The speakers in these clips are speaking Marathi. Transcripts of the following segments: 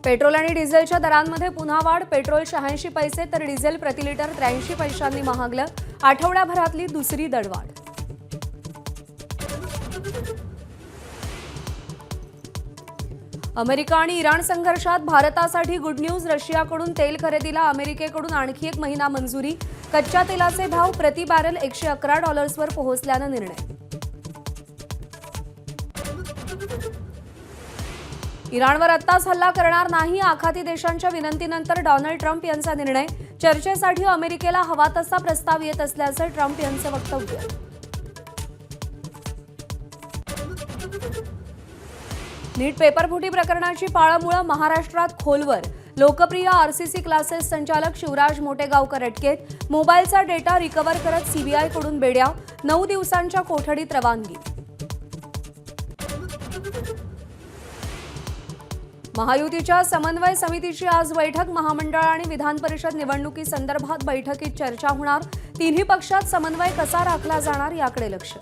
पेट्रोल आणि डिझेलच्या दरांमध्ये पुन्हा वाढ। पेट्रोल 86 पैसे तर डिझेल प्रति लिटर 83 पैशांनी महागलं। आठवड्याभरातली दुसरी दरवाढ। अमेरिका आणि इराण संघर्षात भारतासाठी गुड न्यूज। रशियाकडून तेल खरेदीला अमेरिकेकडून आणखी एक महिना मंजुरी। कच्च्या तेलाचे भाव प्रति बॅरल $111 वर पोहोचल्यानं निर्णय। इराणवर आत्ताच हल्ला करणार नाही, आखाती देशांच्या विनंतीनंतर डोनाल्ड ट्रम्प यांचा निर्णय। चर्चेसाठी अमेरिकेला हवा तसा प्रस्ताव येत असल्याचं ट्रम्प यांचं वक्तव्य। नीट पेपरफुटी प्रकरणाची पाळमुळं महाराष्ट्रात खोलवर। लोकप्रिय आरसीसी क्लासेस संचालक शिवराज मोटेगावकर अटकेत। मोबाईलचा डेटा रिकव्हर करत सीबीआयकडून बेड्या। 9 दिवसांच्या कोठडीत रवानगी। महायुतीच्या समन्वय समितीची आज बैठक। महामंडळ आणि विधान परिषद निवडणुकीसंदर्भात बैठकीत चर्चा होणार। तिन्ही पक्षात समन्वय कसा राखला जाणार याकडे लक्ष।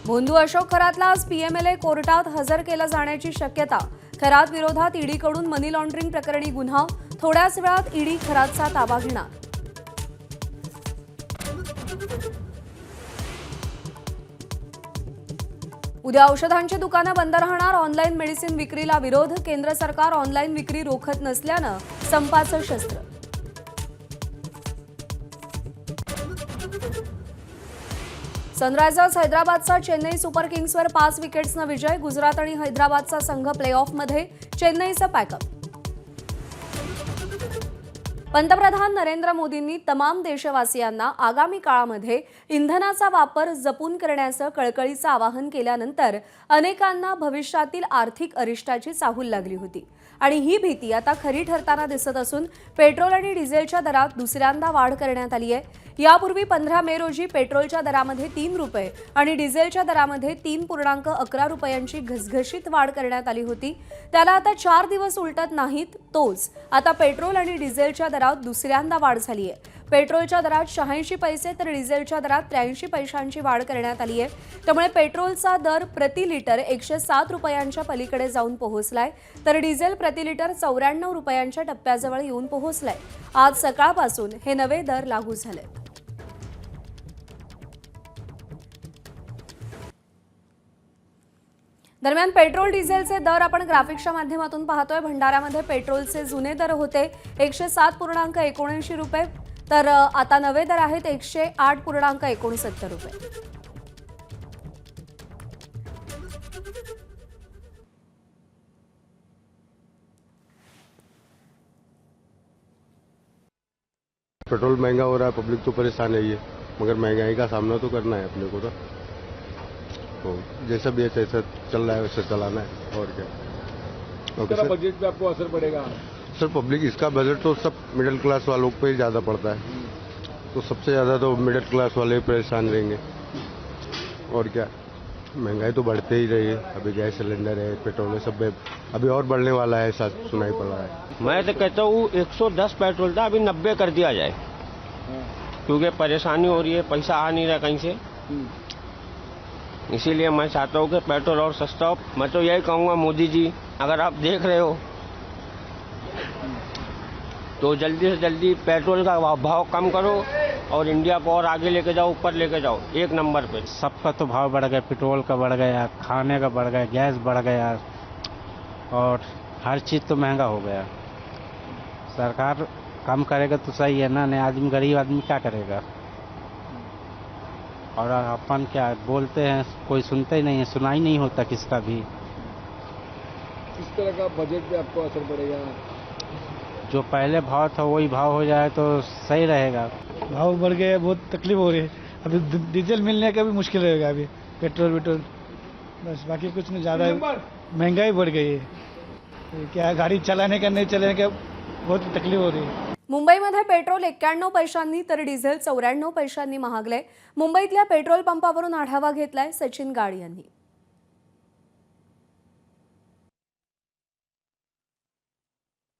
भोंदू अशोक खरातला आज पीएमएलए कोर्टात हजर केलं जाण्याची शक्यता। खरात विरोधात ईडीकडून मनी लॉन्ड्रिंग प्रकरणी गुन्हा। थोड्याच वेळात ईडी खरातचा ताबा घेणार। उद्या औषधांची दुकानं बंद राहणार। ऑनलाईन मेडिसिन विक्रीला विरोध। केंद्र सरकार ऑनलाईन विक्री रोखत नसल्यानं संपाचं शस्त्र। सनरायझर्स हैदराबादचा चेन्नई सुपर किंग्सवर 5 विकेट्सनं विजय। गुजरात आणि हैदराबादचा संघ प्लेऑफमध्ये। चेन्नईचं पॅकअप। पंतप्रधान नरेंद्र मोदींनी तमाम देशवासियांना आगामी काळामध्ये इंधनाचा वापर जपून करण्याचं कळकळीचं आवाहन केल्यानंतर अनेकांना भविष्यातील आर्थिक अरिष्टाची चाहूल लागली होती आणि ही भीती आता खरी ठरताना दिसत असून पेट्रोल आणि डिझेलच्या दरात दुसऱ्यांदा वाढ करण्यात आली आहे। यापूर्वी 15 मे रोजी पेट्रोलच्या दरामध्ये 3 रुपये आणि डिझेलच्या दरामध्ये 3.11 रुपयांची घसघशीत वाढ करण्यात आली होती। त्याला आता 4 दिवस उलटत नाहीत तोच आता पेट्रोल आणि डिझेलच्या दरात दुसऱ्यांदा वाढ झाली आहे। पेट्रोलच्या दरात 86 पैसे तर डिझेलच्या दरात 83 पैशांची वाढ करण्यात आली आहे। त्यामुळे पेट्रोलचा दर प्रति लिटर 107 रुपयांच्या पलीकडे जाऊन पोहोचलाय तर डिझेल प्रति लिटर 94 रुपयांच्या टप्प्याजवळ येऊन पोहोचलाय। आज सकाळपासून हे नवे दर लागू झाले। दरम्यान पेट्रोल डिझेलचे दर आपण ग्राफिक्सच्या माध्यमातून पाहतोय। भंडाऱ्यामध्ये पेट्रोलचे जुने दर होते 107.79 रुपये तर आता नवे दर आहेत 108.69 रुपये। पेट्रोल महंगा हो रहा है, पब्लिक तो परेशान है ही, मगर महंगाई का सामना तो करना है अपने को। तो जैसा भी है जैसा चल रहा है वैसे चलाना है और क्या। ओके सर, बजट पे आपको असर पड़ेगा? सर पब्लिक इसका बजट तो सब मिडिल क्लास वालों पे ही ज़्यादा पड़ता है, तो सबसे ज़्यादा तो मिडिल क्लास वाले परेशान रहेंगे और क्या। महंगाई तो बढ़ते ही रही है, अभी गैस सिलेंडर है, पेट्रोल है, सब अभी और बढ़ने वाला है, ऐसा सुनाई पड़ रहा है। मैं तो कहता हूँ 110 पेट्रोल था, अभी 90 कर दिया जाए, क्योंकि परेशानी हो रही है, पैसा आ नहीं रहा कहीं से। इसीलिए मैं चाहता हूँ कि पेट्रोल और सस्ता हो। मैं तो यही कहूँगा मोदी जी, अगर आप देख रहे हो तो जल्दी से जल्दी पेट्रोल का भाव कम करो और इंडिया को और आगे लेके जाओ, ऊपर लेके जाओ, 1 नंबर पे। सबका तो भाव बढ़ गया, पेट्रोल का बढ़ गया, खाने का बढ़ गया, गैस बढ़ गया और हर चीज़ तो महंगा हो गया। सरकार कम करेगा तो सही है ना, नहीं आदमी गरीब आदमी क्या करेगा। और अपन क्या बोलते हैं, कोई सुनते ही नहीं है, सुनाई नहीं होता किसका भी। किस तरह का बजट पे आपको असर पड़ेगा? जो पहले भाव था वही भाव हो जाए तो सही रहेगा। भाव बढ़ गए, बहुत तकलीफ हो रही है। अभी डीजल मिलने का भी मुश्किल रहेगा, अभी पेट्रोल बस, बाकी कुछ नहीं। ज़्यादा महंगाई बढ़ गई है, क्या गाड़ी चलाने का नहीं चलाने का बहुत तकलीफ हो रही है। मुंबईमध्ये पेट्रोल 91 पैशांनी तर डिझेल 94 पैशांनी महागले। मुंबईतल्या पेट्रोल पंपावरून आढावा घेतलाय सचिन गाड यांनी।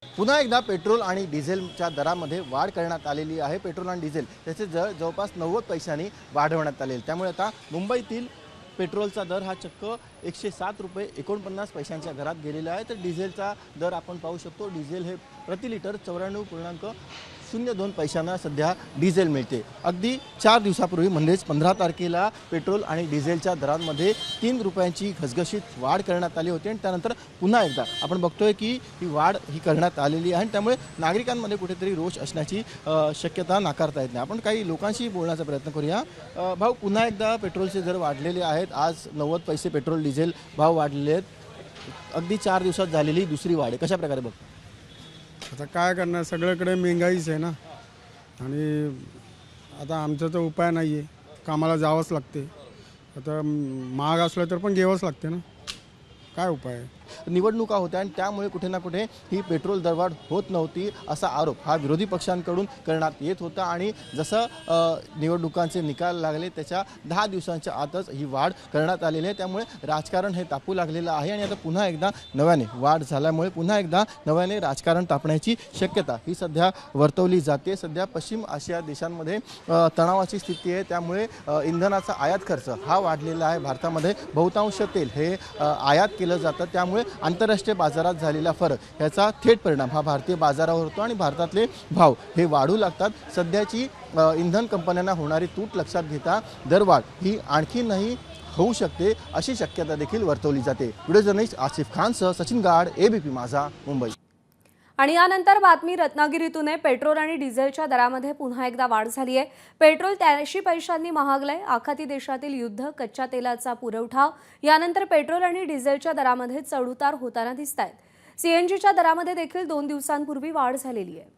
पुन्हा एकदा पेट्रोल आणि डिझेलच्या दरामध्ये वाढ करण्यात आलेली आहे। पेट्रोल आणि डिझेल त्याचे जवळपास 90 पैशांनी वाढवण्यात आले। त्यामुळे आता मुंबईतील पेट्रोलचा दर हा चक्क 107 रुपये 49 पैशांच्या घरात गेलेला आहे, तर डिझेलचा दर आपण पाहू शकतो. डिझेल हे प्रति लिटर 94.02 पैशांना सध्या डिझेल मिळते. अगदी 4 दिवसापूर्वी म्हणजेच 15 तारखेला पेट्रोल आणि डिझेलच्या दरांमध्ये 3 रुपयांची घसघशीत वाढ करण्यात आली होती आणि त्यानंतर पुन्हा एकदा आपण बघतोय की ही वाढ ही करण्यात आलेली आहे आणि त्यामुळे नागरिकांमध्ये कुठेतरी रोष असण्याची शक्यता नाकारता येत नाही. आपण काही लोकांशी बोलण्याचा प्रयत्न करूया. भाऊ, पुन्हा एकदा पेट्रोलचे दर वाढलेले आहेत. आज 90 पैसे पेट्रोल डिझेल भाव वाढलेले आहेत. अगदी 4 दिवसात झालेली दुसरी वाढ आहे. कशा प्रकारे बघतो? आता काय करणार, सगळीकडे महागाईच आहे ना. आणि आता आमचा तर उपाय नाही आहे, कामाला जावंच लागते. आता महाग असलं तर पण घ्यावंच लागते ना, काय उपाय आहे. निवडणुका होत्या आणि त्यामुळे कुठे ना कुठे ही पेट्रोल दरवाढ होत नव्हती असा आरोप हा विरोधी पक्षांकडून करण्यात येत होता आणि जसं निवडणुकांचे निकाल लागले त्याच्या 10 दिवसांच्या आतच ही वाढ करण्यात आलेली आहे. त्यामुळे राजकारण हे तापू लागलेलं आहे आणि आता पुन्हा एकदा नव्याने वाढ झाल्यामुळे पुन्हा एकदा नव्याने राजकारण तापण्याची शक्यता ही सध्या वर्तवली जाते. सध्या पश्चिम आशिया देशांमध्ये तणावाची स्थिती आहे, त्यामुळे इंधनाचा आयात खर्च हा वाढलेला आहे. भारतामध्ये बहुतांश तेल हे आयात केलं जातं, त्यामुळे आंतरराष्ट्रीय बाजारात झालेला फरक याचा थेट परिणाम हा भारतीय बाजारावर होतो आणि भारतातले भाव हे वाढू लागतात. सध्याची इंधन कंपन्यांना होणारी तूट लक्षात घेता दरवाढ ही आणखीनही होऊ शकते अशी शक्यता देखील वर्तवली जाते. व्हिडिओ जर्नलिस्ट आसिफ खानसह सचिन गाड, ABP माझा, मुंबई. आणि यानंतर बातमी रत्नागिरीतून आहे. पेट्रोल आणि डिझेलच्या दरामध्ये पुन्हा एकदा वाढ झाली आहे. पेट्रोल 83 पैशांनी महागलंय. आखाती देशातील युद्ध, कच्च्या तेलाचा पुरवठा यानंतर पेट्रोल आणि डिझेलच्या दरामध्ये चढउतार होताना दिसत आहेत. CNGच्या दरामध्ये देखील 2 दिवसांपूर्वी वाढ झालेली आहे.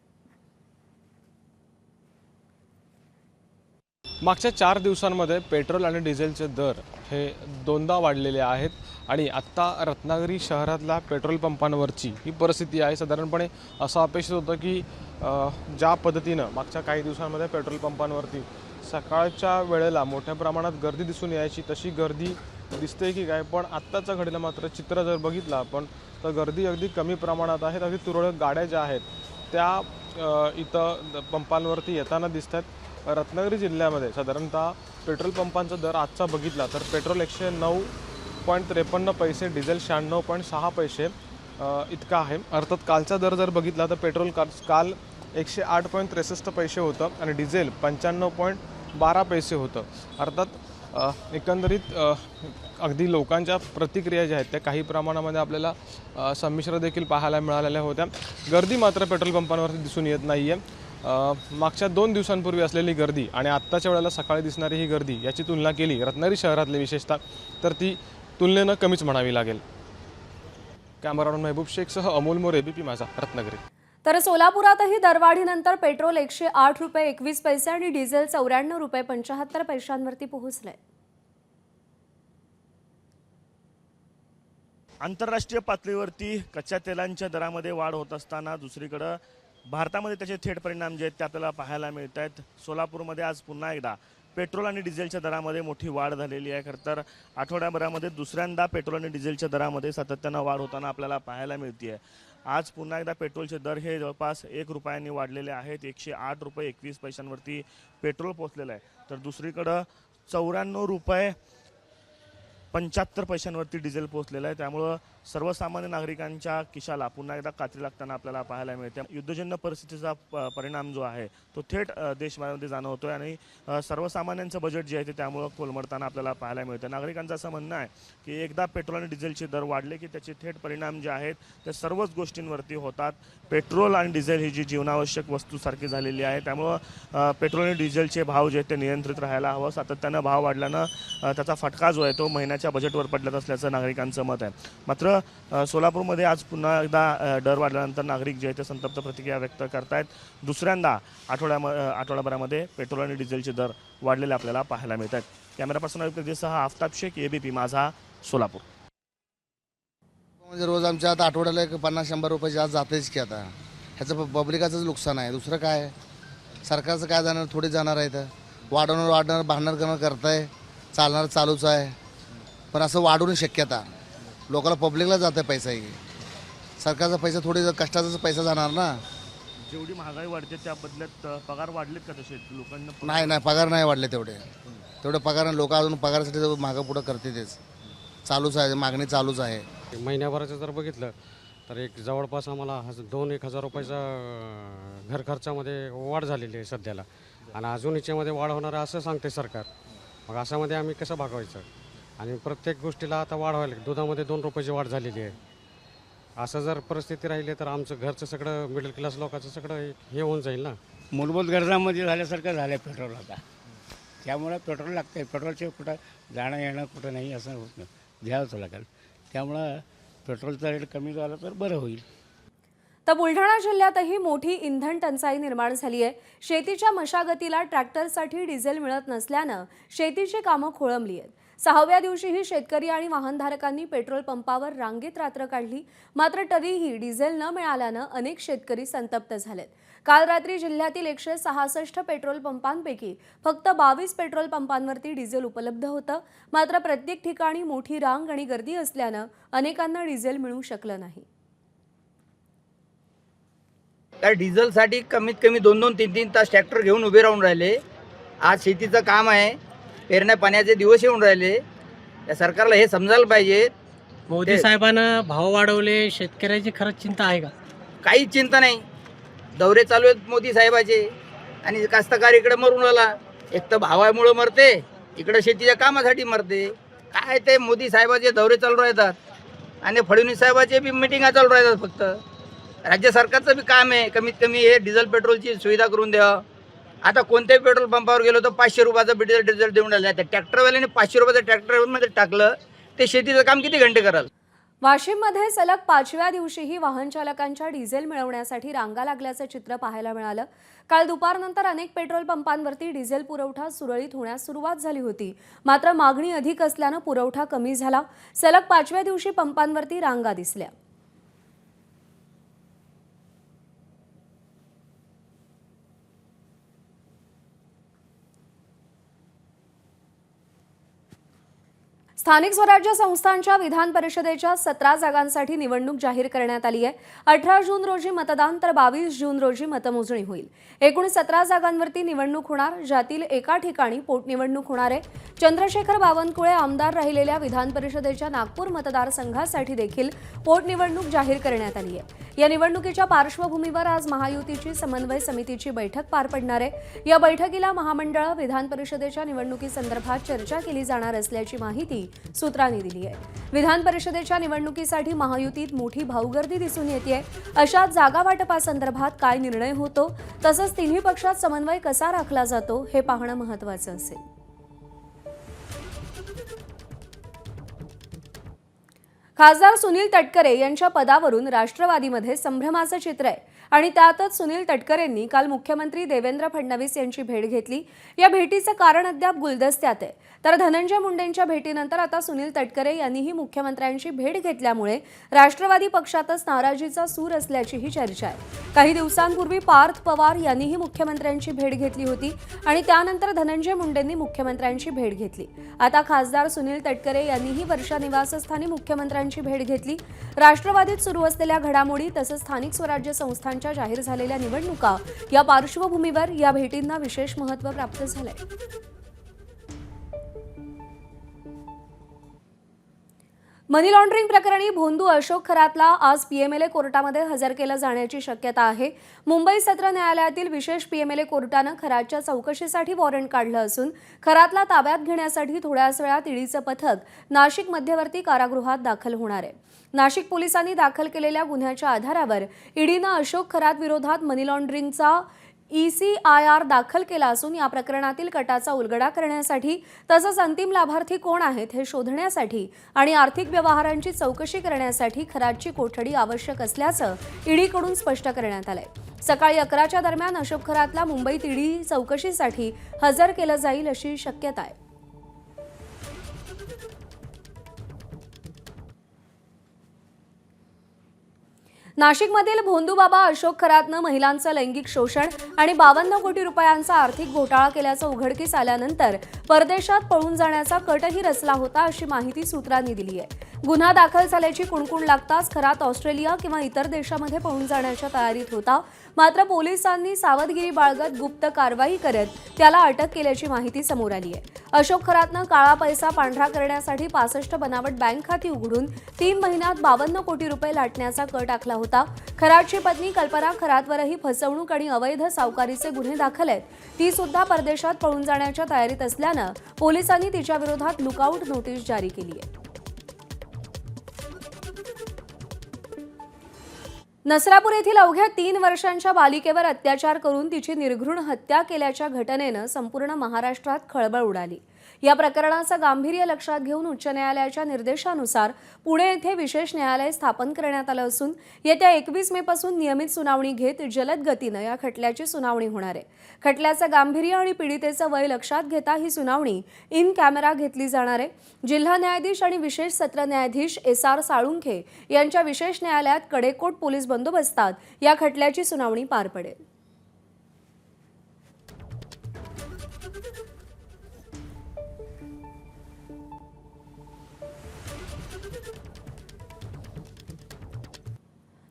मागच्या 4 दिवसांमध्ये पेट्रोल आणि डिझेलचे दर हे दोनदा वाढलेले आहेत आणि आत्ता रत्नागिरी शहरातल्या पेट्रोल पंपांवरची ही परिस्थिती आहे. साधारणपणे असं अपेक्षित होतं की ज्या पद्धतीनं मागच्या काही दिवसांमध्ये पेट्रोल पंपांवरती सकाळच्या वेळेला मोठ्या प्रमाणात गर्दी दिसून यायची तशी गर्दी दिसते की काय, पण आत्ताचं घडीला मात्र चित्र जर बघितलं आपण तर गर्दी अगदी कमी प्रमाणात आहेत. अगदी तुरळक गाड्या ज्या आहेत त्या इथं पंपांवरती येताना दिसत आहेत. रत्नागिरी जिल्ह्यामध्ये साधारणतः पेट्रोल पंपांचा दर आजचा बघितला तर पेट्रोल 109.53 पैसे, डिझेल 96.6 पैसे इतका आहे. अर्थात कालचा दर जर बघितला तर पेट्रोल काल 108.63 पैसे होतं आणि डिझेल 95.12 पैसे होतं. अर्थात एकंदरीत अगदी लोकांच्या प्रतिक्रिया ज्या आहेत त्या काही प्रमाणामध्ये आपल्याला संमिश्र देखील पाहायला मिळालेल्या होत्या. गर्दी मात्र पेट्रोल पंपांवरती दिसून येत नाही आहे. मागच्या 2 दिवसांपूर्वी असलेली गर्दी आणि आत्ताच्या वेळेला सकाळी दिसणारी ही गर्दी याची तुलना केली रत्नागिरी शहरातली विशेषतः तर ती तुलनेनं कमीच म्हणावी लागेल. कॅमेरामॅन महबूब शेखसह अमोल मोरे, ABP माझा, रत्नागिरी. तर सोलापुरातही दरवाढीनंतर पेट्रोल 108 रुपये 21 पैसे आणि डिझेल 94 रुपये 75 पैशांवरती पोहोचले. आंतरराष्ट्रीय पातळीवरती कच्च्या तेलांच्या दरामध्ये वाढ होत असताना दुसरीकडं भारतामध्ये त्याचे थेट परिणाम जे आहेत ते आपल्याला पाहायला मिळत आहेत. सोलापूरमध्ये आज पुन्हा एकदा पेट्रोल आणि डिझेलच्या दरामध्ये मोठी वाढ झालेली आहे. खरं तर आठवड्याभरामध्ये दुसऱ्यांदा पेट्रोल आणि डिझेलच्या दरामध्ये सातत्यानं वाढ होताना आपल्याला पाहायला मिळते आहे. आज पुन्हा एकदा पेट्रोलचे दर हे जवळपास 1 रुपयांनी वाढलेले आहेत. 108 रुपये 21 पैशांवरती पेट्रोल पोहोचलेलं आहे, तर दुसरीकडं 94 रुपये 75 पैशांवरती डिझेल पोहोचलेलं आहे. त्यामुळं सर्वसामान्य नागरिकांच्या खिशाला पुन्हा एकदा कात्री लागताना आपल्याला पाहायला मिळते. युद्धजन्य परिस्थितीचा परिणाम जो आहे तो थेट देशभरामध्ये जाणवतोय आणि सर्वसामान्यांचं बजेट जे आहे ते त्यामुळं कोलमडताना आपल्याला पाहायला मिळतं. नागरिकांचं असं म्हणणं आहे की एकदा पेट्रोल आणि डिझेलचे दर वाढले की त्याचे थेट परिणाम जे आहेत ते सर्वच गोष्टींवरती होतात. पेट्रोल आणि डिझेल ही जी जीवनावश्यक वस्तूसारखी झालेली आहे, त्यामुळं पेट्रोल आणि डिझेलचे भाव जे आहेत ते नियंत्रित राहायला हवं. सातत्यानं भाव वाढल्यानं त्याचा फटका जो आहे तो महिन्याच्या बजेटवर पडत असल्याचं नागरिकांचं मत आहे. मात्र सोलापूरमध्ये आज पुन्हा एकदा दर वाढल्यानंतर नागरिक जे आहेत ते संतप्त प्रतिक्रिया व्यक्त करतायत. दुसऱ्यांदा आठवड्याभरामध्ये पेट्रोल आणि डिझेलचे दर वाढलेले आपल्याला पाहायला मिळत आहेत. कॅमेरा पर्सन अभिप्रेतीसह आफताब शेख, ABP माझा, सोलापूर. म्हणजे रोज आमच्या आता आठवड्याला 50-100 रुपये जास्त जातेच की. आता ह्याचं पब्लिकाचंच नुकसान आहे, दुसरं काय. सरकारचं काय जाणार, थोडी जाणार आहे. तर वाढणार भांडण करताय, चालणार चालूच आहे. पण असं वाढवून शक्यता लोकांना पब्लिकला जातं पैसा. सरकारचा पैसा थोडी कष्टाचाच पैसा जाणार ना. जेवढी महागाई वाढते त्या बदल्यात पगार वाढलेत का तसे लोकांना? नाही, पगार नाही वाढले तेवढे. तेवढं पगार लोक अजून पगारासाठी मागं पुढं करते तेच चालूच आहे, मागणी चालूच आहे. महिन्याभराचं जर बघितलं तर एक जवळपास आम्हाला 2-1 हजार रुपयाचा घर खर्चामध्ये वाढ झालेली आहे सध्याला, आणि अजून याच्यामध्ये वाढ होणार आहे असं सांगते सरकार. मग अशामध्ये आम्ही कसं भागवायचं? आणि प्रत्येक गोष्टीला आता वाढ व्हायला, दुधामध्ये 2 रुपयाची वाढ झालेली आहे. असं जर परिस्थिती राहिली तर आमचं घरचं सगळं मिडल क्लास लोकांचं सगळं हे होऊन जाईल ना. मूलभूत गरजांमध्ये झाल्यासारखं झालं आहे पेट्रोल आता. त्यामुळं पेट्रोल लागते. पेट्रोलचे कुठं जाणं येणं कुठं नाही असं होत नाही, घ्यावंच लागेल. त्यामुळं पेट्रोलचा रेट कमी झाला तर बरं होईल. तर बुलढाणा जिल्ह्यातही मोठी इंधन टंचाई निर्माण झाली आहे. शेतीच्या मशागतीला ट्रॅक्टरसाठी डिझेल मिळत नसल्यानं शेतीची कामं खोळंबली आहेत. 6व्या दिवशीही शेतकरी आणि वाहनधारकांनी पेट्रोल पंपावर रांगेत रात्र काढली. मात्र तरीही डिझेल न मिळाल्यानं अनेक शेतकरी संतप्त झालेत. काल रात्री जिल्ह्यातील 166 पेट्रोल पंपांपैकी फक्त 22 पेट्रोल पंपांवरती डिझेल उपलब्ध होतं. मात्र प्रत्येक ठिकाणी मोठी रांग आणि गर्दी असल्यानं अनेकांना डिझेल मिळू शकलं नाही. तर डिझेलसाठी कमीत कमी 2-2, 3-3 तास ट्रॅक्टर घेऊन उभे राहून राहिले. आज शेतीचं काम आहे, पेरण्या पाण्याचे दिवस येऊन राहिले. या सरकारला हे समजायला पाहिजे. मोदी साहेबांना भाव वाढवले, शेतकऱ्याची खरंच चिंता आहे का? काहीच चिंता नाही. दौरे चालू आहेत मोदी साहेबाचे, आणि कास्तकार इकडे मरून राहिला. एक तर भावामुळे मरते, इकडे शेतीच्या कामासाठी मरते. काय ते मोदी साहेबाचे दौरे चालू राहतात आणि फडणवीस साहेबाचे बी मिटिंगा चालू राहतात. फक्त राज्य सरकारचं बी काम आहे कमीत कमी हे डिझेल पेट्रोलची सुविधा करून द्यावं. आता कोणत्याही पेट्रोल पंपावर गेलो तर 500 रुपयाचं डिझेल देऊन राहिलं. त्या ट्रॅक्टरवाल्याने 500 रुपयाचं ट्रॅक्टरमध्ये टाकलं, ते शेतीचं काम किती घंटे कराल? वाशिममध्ये सलग 5व्या दिवशीही वाहन चालकांच्या डिझेल मिळवण्यासाठी रांगा लागल्याचं चित्र पाहायला मिळालं. काल दुपारनंतर अनेक पेट्रोल पंपांवरती डिझेल पुरवठा सुरळीत होण्यास सुरुवात झाली होती. मात्र मागणी अधिक असल्यानं पुरवठा कमी झाला. सलग 5व्या दिवशी पंपांवरती रांगा दिसल्या. स्थानिक स्वराज्य संस्थांच्या विधान परिषदेच्या 17 जागांसाठी निवडणूक जाहीर करण्यात आली आहे. 18 जून रोजी मतदान तर 22 जून रोजी मतमोजणी होईल. एकूण 17 जागांवरती निवडणूक होणार, ज्यातील एका ठिकाणी पोटनिवडणूक होणार आहे. चंद्रशेखर बावनकुळे आमदार राहिलेल्या विधान परिषदेच्या नागपूर मतदारसंघासाठी देखील पोटनिवडणूक जाहीर करण्यात आली आहे. या निवडणुकीच्या पार्श्वभूमीवर आज महायुतीची समन्वय समितीची बैठक पार पडणार आहे. या बैठकीला महामंडळ विधान परिषदेच्या निवडणुकीसंदर्भात चर्चा केली जाणार असल्याची माहिती सूत्रांनी दिली आहे. विधान परिषदेच्या निवडणुकीसाठी महायुतीत मोठी भाऊगर्दी दिसून येते. अशा जागा वाटपासंदर्भात काय निर्णय होतो, तसंच तिन्ही पक्षात समन्वय कसा राखला जातो हे पाहणं महत्त्वाचं असेल. खासदार सुनील तटकरे यांच्या पदावरून राष्ट्रवादीमध्ये संभ्रमाचं चित्र आहे. आणि त्यातच सुनील तटकरेंनी काल मुख्यमंत्री देवेंद्र फडणवीस यांची भेट घेतली. या भेटीचं कारण अद्याप गुलदस्त्यात आहे. तर धनंजय मुंडेंच्या भेटीनंतर आता सुनील तटकरे यांनीही मुख्यमंत्र्यांची भेट घेतल्यामुळे राष्ट्रवादी पक्षातच नाराजीचा सूर असल्याचीही चर्चा आहे. काही दिवसांपूर्वी पार्थ पवार यांनीही मुख्यमंत्र्यांची भेट घेतली होती आणि त्यानंतर धनंजय मुंडेंनी मुख्यमंत्र्यांची भेट घेतली. आता खासदार सुनील तटकरे यांनीही वर्षा निवासस्थानी मुख्यमंत्र्यांची भेट घेतली. राष्ट्रवादीत सुरू असलेल्या घडामोडी तसंच स्थानिक स्वराज्य संस्थांच्या जाहीर झालेल्या निवडणुका या पार्श्वभूमीवर या भेटींना विशेष महत्त्व प्राप्त झालंय. मनी लॉन्ड्रिंग प्रकरणी भोंदू अशोक खरातला आज पीएमएलए कोर्टामध्ये हजर केलं जाण्याची शक्यता आहे. मुंबई सत्र न्यायालयातील विशेष पीएमएलए कोर्टानं खरातच्या चौकशीसाठी वॉरंट काढलं असून खरातला ताब्यात घेण्यासाठी थोड्याच वेळात ईडीचं पथक नाशिक मध्यवर्ती कारागृहात दाखल होणार आहे. नाशिक पोलिसांनी दाखल केलेल्या गुन्ह्याच्या आधारावर ईडीनं अशोक खरात विरोधात मनी लॉन्ड्रिंगचा ECIR दाखल केला असून या प्रकरणातील कटाचा उलगडा करण्यासाठी तसंच अंतिम लाभार्थी कोण आहेत हे शोधण्यासाठी आणि आर्थिक व्यवहारांची चौकशी करण्यासाठी खरातची कोठडी आवश्यक असल्याचं ईडीकडून स्पष्ट करण्यात आलंय. सकाळी 11च्या दरम्यान अशोक खरातला मुंबईत ईडी चौकशीसाठी हजर केलं जाईल अशी शक्यता आहे. नाशिकमधील भोंदूबाबा अशोक खरातनं महिलांचं लैंगिक शोषण आणि 52 कोटी रुपयांचा आर्थिक घोटाळा केल्याचं उघडकीस आल्यानंतर परदेशात पळून जाण्याचा कटही रचला होता अशी माहिती सूत्रांनी दिली आहे. गुन्हा दाखल झाल्याची कुणकुण लागताच खरात ऑस्ट्रेलिया किंवा इतर देशामध्ये पळून जाण्याच्या तयारीत होता. मात्र पोलिसांनी सावधगिरी बाळगत गुप्त कारवाई करत त्याला अटक केल्याची माहिती समोर आली आहे. अशोक खरातनं काळा पैसा पांढरा करण्यासाठी 65 बनावट बँक खाती उघडून 3 महिन्यात 52 कोटी रुपये लाटण्याचा कट आखला होता. खरातची पत्नी कल्पना खरातवरही फसवणूक आणि अवैध सावकारीचे गुन्हे दाखल आहेत. ती सुद्धा परदेशात पळून जाण्याच्या तयारीत असल्यानं पोलिसांनी तिच्या विरोधात लुकआउट नोटीस जारी केली आहे. नसरापूर येथील अवघ्या 3 वर्षांच्या बालिकेवर अत्याचार करून तिची निर्घृण हत्या केल्याच्या घटनेनं संपूर्ण महाराष्ट्रात खळबळ उडाली. या प्रकरणाचं गांभीर्य लक्षात घेऊन उच्च न्यायालयाच्या निर्देशानुसार पुणे येथे विशेष न्यायालय स्थापन करण्यात आलं असून येत्या 21 मे पासून नियमित सुनावणी घेत जलद गतीनं या खटल्याची सुनावणी होणार आहे. खटल्याचं गांभीर्य आणि पीडितेचं वय लक्षात घेता ही सुनावणी इन कॅमेरा घेतली जाणार आहे. जिल्हा न्यायाधीश आणि विशेष सत्र न्यायाधीश SR साळुंखे यांच्या विशेष न्यायालयात कडेकोट पोलीस बंदोबस्तात या खटल्याची सुनावणी पार पडेल.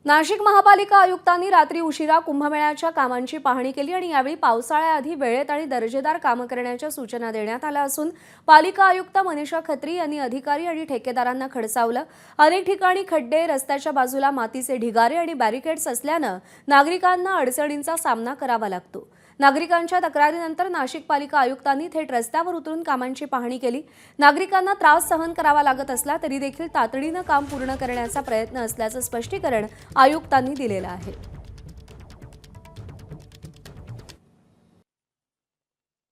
नाशिक महापालिका आयुक्तांनी रात्री उशिरा कुंभमेळ्याच्या कामांची पाहणी केली आणि यावेळी पावसाळ्याआधी वेळेत आणि दर्जेदार कामं करण्याच्या सूचना देण्यात आल्या असून पालिका आयुक्त मनीषा खत्री यांनी अधिकारी आणि ठेकेदारांना खडसावलं. अनेक ठिकाणी खड्डे, रस्त्याच्या बाजूला मातीचे ढिगारे आणि बॅरिकेड्स असल्यानं नागरिकांना अडचणींचा सामना करावा लागतो. नागरिकांच्या तक्रारीनंतर नाशिक पालिका आयुक्तांनी थेट रस्त्यावर उतरून कामांची पाहणी केली. नागरिकांना त्रास सहन करावा लागत असला तरी देखील तातडीनं काम पूर्ण करण्याचा प्रयत्न असल्याचं स्पष्टीकरण आयुक्तांनी दिलेलं आहे.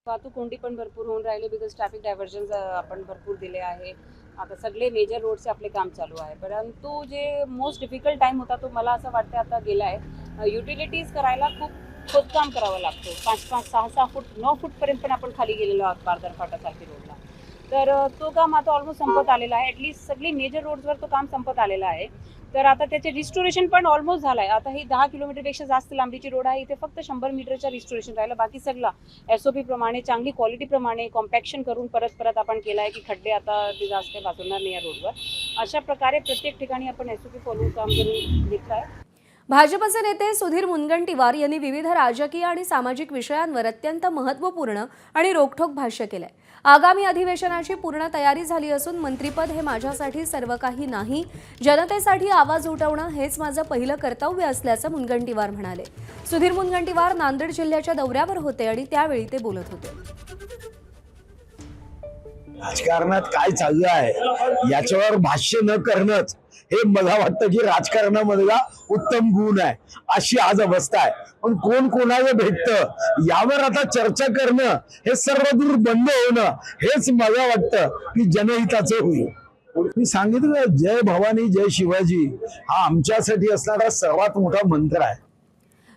वाहतूक कोंडी पण भरपूर होऊन राहिले बिकॉज ट्रॅफिक डायव्हर्जन्स आपण भरपूर दिले आहे. आता सगळे मेजर रोडचे आपले काम चालू आहे. परंतु जे मोस्ट डिफिकल्ट टाइम होता तो मला असं वाटतं आता गेला आहे. युटिलिटीज करायला खूप खोदकाम करावं लागतो. 5-5, 6-6 फूट 9 फूटपर्यंत पण आपण खाली गेलेलो आहोत पारदर फाटासारखी रोडला. तर तो काम आता ऑलमोस्ट संपत आलेला आहे. ॲटलिस्ट सगळी मेजर रोड्सवर तो काम संपत आलेला आहे. तर आता त्याचे रिस्टोरेशन पण ऑलमोस्ट झालं आहे. आता ही 10 किलोमीटरपेक्षा जास्त लांबीची रोड आहे. इथे फक्त 100 मीटरच्या रिस्टोरेशन राहिलं. बाकी सगळं SOP प्रमाणे चांगली क्वालिटीप्रमाणे कॉम्पॅक्शन करून परत आपण केलं आहे की खड्डे आता जास्त वाचवणार नाही या रोडवर. अशा प्रकारे प्रत्येक ठिकाणी आपण SOP फॉलो काम करून घेतलं आहे. भाजपचे नेते सुधीर मुनगंटीवार यांनी विविध राजकीय आणि सामाजिक विषयांवर अत्यंत महत्त्वपूर्ण आणि रोखठोक भाष्य केलंय. आगामी अधिवेशनाची पूर्ण तयारी झाली असून मंत्रिपद हे माझ्यासाठी सर्व काही नाही, जनतेसाठी आवाज उठवणं हेच माझं पहिलं कर्तव्य असल्याचं मुनगंटीवार म्हणाले. सुधीर मुनगंटीवार नांदेड जिल्ह्याच्या दौऱ्यावर होते आणि त्यावेळी ते बोलत होते. राजकारणात काय चाललं आहे याच्यावर भाष्य न करणंच हे मला वाटतं की राजकारणामधला उत्तम गुण आहे. अशी आज अवस्था आहे. पण कोण कोणाला भेटतं यावर आता चर्चा करणं हे सर्वदूर बंद होणं हेच मला वाटतं की जनहिताचं होईल. मी सांगितलं जय भवानी जय शिवाजी हा आमच्यासाठी असणारा सर्वात मोठा मंत्र आहे.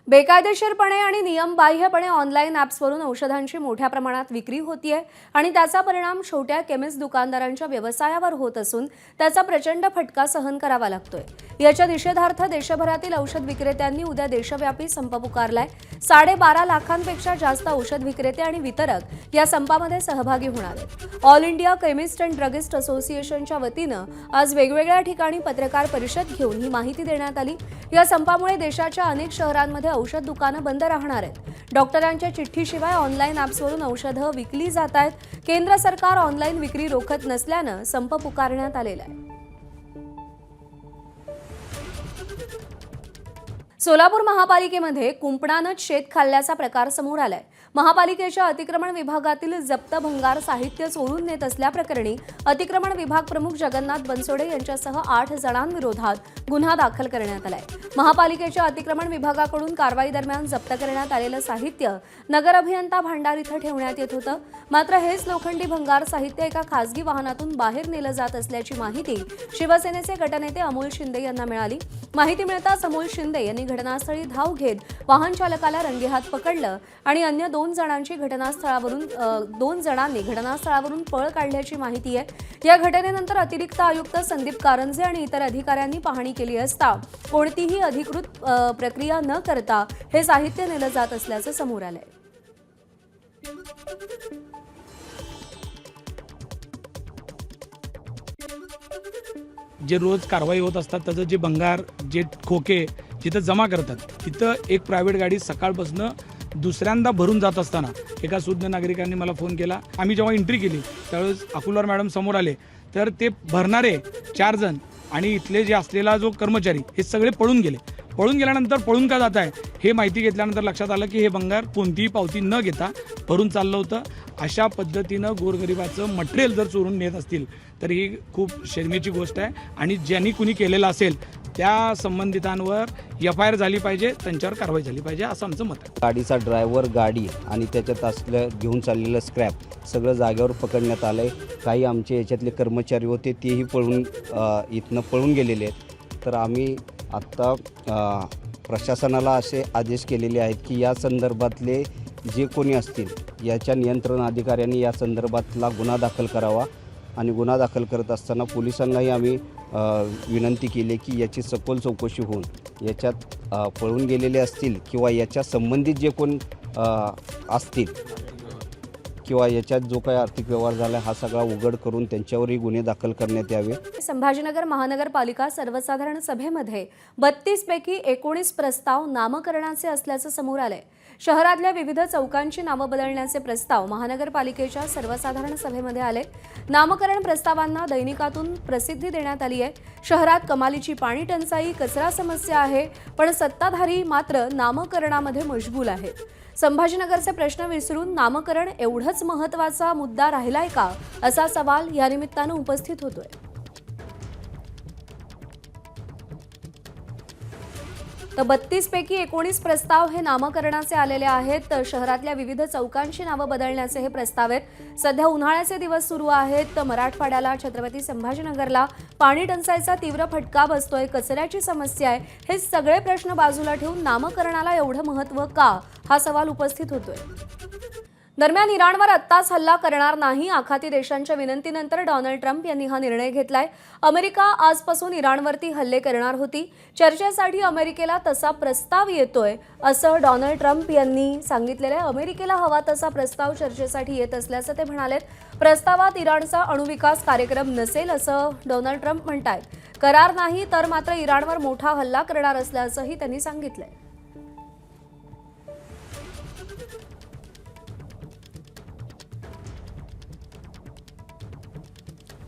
बेकायदेशीरपणे आणि नियमबाह्यपणे ऑनलाईन ॲप्सवरून औषधांची मोठ्या प्रमाणात विक्री होतीये आणि त्याचा परिणाम छोट्या केमिस्ट दुकानदारांच्या व्यवसायावर होत असून त्याचा प्रचंड फटका सहन करावा लागतोय. याच्या निषेधार्थ देशभरातील औषध विक्रेत्यांनी उद्या देशव्यापी संप पुकारलाय. 12.5 लाखांपेक्षा जास्त औषध विक्रेते आणि वितरक या संपामध्ये सहभागी होणार आहेत. All India chemist and druggist असोसिएशनच्या वतीनं आज वेगवेगळ्या ठिकाणी पत्रकार परिषद घेऊन ही माहिती देण्यात आली. या संपामुळे देशाच्या अनेक शहरांमध्ये औषध दुकानं बंद राहणार आहेत. डॉक्टरांच्या चिठ्ठीशिवाय ऑनलाईन ॲप्सवरून औषधं विकली जात आहेत. केंद्र सरकार ऑनलाईन विक्री रोखत नसल्यानं संप पुकारण्यात आलेला आहे. सोलापूर महापालिकेमध्ये कुंपणानं शेत खाल्ल्याचा प्रकार समोर आलाय. महापालिकेच्या अतिक्रमण विभागातील जप्त भंगार साहित्य चोरून नेत असल्याप्रकरणी अतिक्रमण विभाग प्रमुख जगन्नाथ बनसोडे यांच्यासह 8 जणांविरोधात गुन्हा दाखल करण्यात आलाय. महापालिकेच्या अतिक्रमण विभागाकडून कारवाई दरम्यान जप्त करण्यात आलेलं साहित्य नगर अभियंता भांडार इथं ठेवण्यात येत होतं. मात्र हेच लोखंडी भंगार साहित्य एका खासगी वाहनातून बाहेर नेलं जात असल्याची माहिती शिवसेनेचे गटनेते अमोल शिंदे यांना मिळाली. माहिती मिळताच अमोल शिंदे यांनी घटनास्थळी धाव घेत वाहन चालकाला रंगेहात पकडलं आणि अन्य 2 जणांनी घटनास्थळावरून पळ काढल्याची माहिती आहे. या घटनेनंतर अतिरिक्त आयुक्त संदीप कारंजे आणि इतर अधिकाऱ्यांनी पाहणी केली असता कोणतीही अधिकृत प्रक्रिया न करता हे साहित्य नेलं जात असल्याचं समोर आलंय. जे रोज कारवाई होत असतात त्याचं जे भंगार जे खोके जिथं जमा करतात तिथं एक प्रायव्हेट गाडी सकाळपासून दुसऱ्यांदा भरून जात असताना एका सुज्ञ नागरिकांनी मला फोन केला. आम्ही जेव्हा एंट्री केली त्यावेळेस अकुलवार मॅडम समोर आले तर ते भरणारे 4 जण आणि इथले जे असलेला जो कर्मचारी हे सगळे पळून गेले. पळून गेल्यानंतर पळून का जात आहे हे माहिती घेतल्यानंतर लक्षात आलं की हे भंगार कोणतीही पावती न घेता भरून चाललं होतं. अशा पद्धतीनं गोरगरिबाचं मटेरियल जर चोरून नेत असतील तर ही खूप शर्मेची गोष्ट आहे आणि ज्यांनी कुणी केलेलं असेल त्या संबंधितांवर FIR झाली पाहिजे, त्यांच्यावर कारवाई झाली पाहिजे असं आमचं मत आहे. गाडीचा ड्रायव्हर, गाडी आणि त्याच्यात असलं घेऊन चाललेलं स्क्रॅप सगळं जागेवर पकडण्यात आलं आहे. काही आमचे याच्यातले कर्मचारी होते तेही इथनं पळून गेलेले आहेत. तर आम्ही आत्ता प्रशासनाला असे आदेश केलेले आहेत की या संदर्भातले जे कोणी असतील याच्या नियंत्रण अधिकाऱ्यांनी या संदर्भातला गुन्हा दाखल करावा आणि गुन्हा दाखल करत असताना पोलिसांनाही आम्ही विनंती केली की याची सखोल चौकशी होऊन याच्यात पळून गेलेले असतील किंवा याच्या संबंधित जे कोण असतील किंवा याच्यात जो काही आर्थिक व्यवहार झाला हा सगळा उघड करून त्यांच्यावरही गुन्हे दाखल करण्यात यावे. संभाजीनगर महानगरपालिका सर्वसाधारण सभेमध्ये 32 पैकी 19 प्रस्ताव नामकरणाचे असल्याचं समोर आलंय. शहरातल्या विविध चौकांची नावं बदलण्याचे प्रस्ताव महानगरपालिकेच्या सर्वसाधारण सभेमध्ये आले. नामकरण प्रस्तावांना दैनिकातून प्रसिद्धी देण्यात आली आहे. शहरात कमालीची पाणी टंचाई, कचरा समस्या आहे, पण सत्ताधारी मात्र नामकरणामध्ये मशगूल आहेत. संभाजीनगरचे प्रश्न विसरून नामकरण एवढंच महत्त्वाचा मुद्दा राहिलाय का असा सवाल या निमित्तानं उपस्थित होतोय. तर 32 पैकी 19 प्रस्ताव हे नामकरणाचे आलेले आहेत. तर शहरातल्या विविध चौकांची नावं बदलण्याचे हे प्रस्ताव आहेत. सध्या उन्हाळ्याचे दिवस सुरू आहेत. तर मराठवाड्याला, छत्रपती संभाजीनगरला पाणी टंचाईचा तीव्र फटका बसतोय, कचऱ्याची समस्या आहे. हे सगळे प्रश्न बाजूला ठेवून नामकरणाला एवढं महत्त्व का हा सवाल उपस्थित होतोय. दरम्यान इराणवर आत्ताच हल्ला करणार नाही आखाती देशांच्या विनंतीनंतर डोनाल्ड ट्रम्प यांनी हा निर्णय घेतलाय. अमेरिका आजपासून इराणवरती हल्ले करणार होती. चर्चेसाठी अमेरिकेला तसा प्रस्ताव येतोय असं डोनाल्ड ट्रम्प यांनी सांगितलेलं आहे. अमेरिकेला हवा तसा प्रस्ताव चर्चेसाठी येत असल्याचं ते म्हणालेत. प्रस्तावात इराणचा अणुविकास कार्यक्रम नसेल असं डोनाल्ड ट्रम्प म्हणतायत. करार नाही तर मात्र इराणवर मोठा हल्ला करणार असल्याचंही त्यांनी सांगितलंय.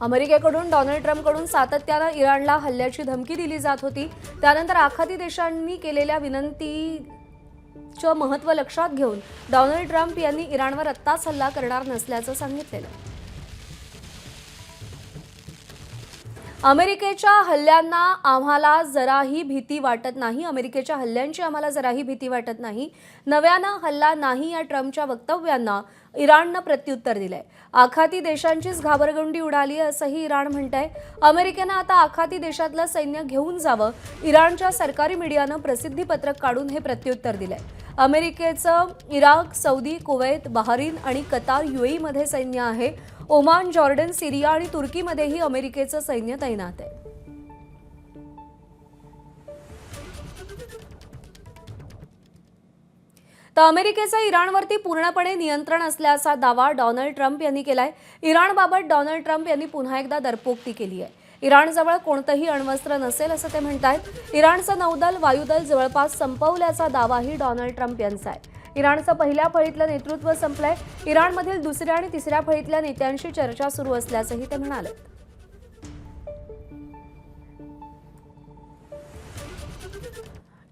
अमेरिकेकडून डोनाल्ड ट्रम्पकडून सातत्यानं इराणला हल्ल्याची धमकी दिली जात होती. त्यानंतर आखाती देशांनी केलेल्या विनंतीचं महत्त्व लक्षात घेऊन डोनाल्ड ट्रम्प यांनी इराणवर आत्ताच हल्ला करणार नसल्याचं सांगितलेलं. अमेरिकेच्या हल्ल्यांना आम्हाला जराही भीती वाटत नाही. अमेरिकेच्या हल्ल्यांची आम्हाला जराही भीती वाटत नाही. नव्यानं हल्ला नाही या ट्रम्पच्या वक्तव्यांना इराणनं प्रत्युत्तर दिलंय. आखाती देशांचीच घाबरगुंडी उडाली असंही इराण म्हणतंय. अमेरिकेनं आता आखाती देशातलं सैन्य घेऊन जावं इराणच्या सरकारी मीडियानं प्रसिद्धीपत्रक काढून हे प्रत्युत्तर दिलंय. अमेरिकेचं इराक, सौदी, कुवैत, बहारीन आणि कतार UAE मध्ये सैन्य आहे. ओमान, जॉर्डन, सिरिया आणि तुर्कीमध्येही अमेरिकेचं सैन्य तैनात आहे. तर अमेरिकेचं इराणवरती पूर्णपणे नियंत्रण असल्याचा दावा डोनाल्ड ट्रम्प यांनी केलाय. इराणबाबत डोनाल्ड ट्रम्प यांनी पुन्हा एकदा दरपोक्ती केली आहे. इराणजवळ कोणतंही अण्वस्त्र नसेल असं ते म्हणतायत. इराणचं नौदल, वायुदल जवळपास संपवल्याचा दावाही डोनाल्ड ट्रम्प यांचा आहे. इराणचं पहिल्या फळीतलं नेतृत्व संपलंय. इराणमधील दुसऱ्या आणि तिसऱ्या फळीतल्या नेत्यांशी चर्चा सुरू असल्याचंही ते म्हणाले.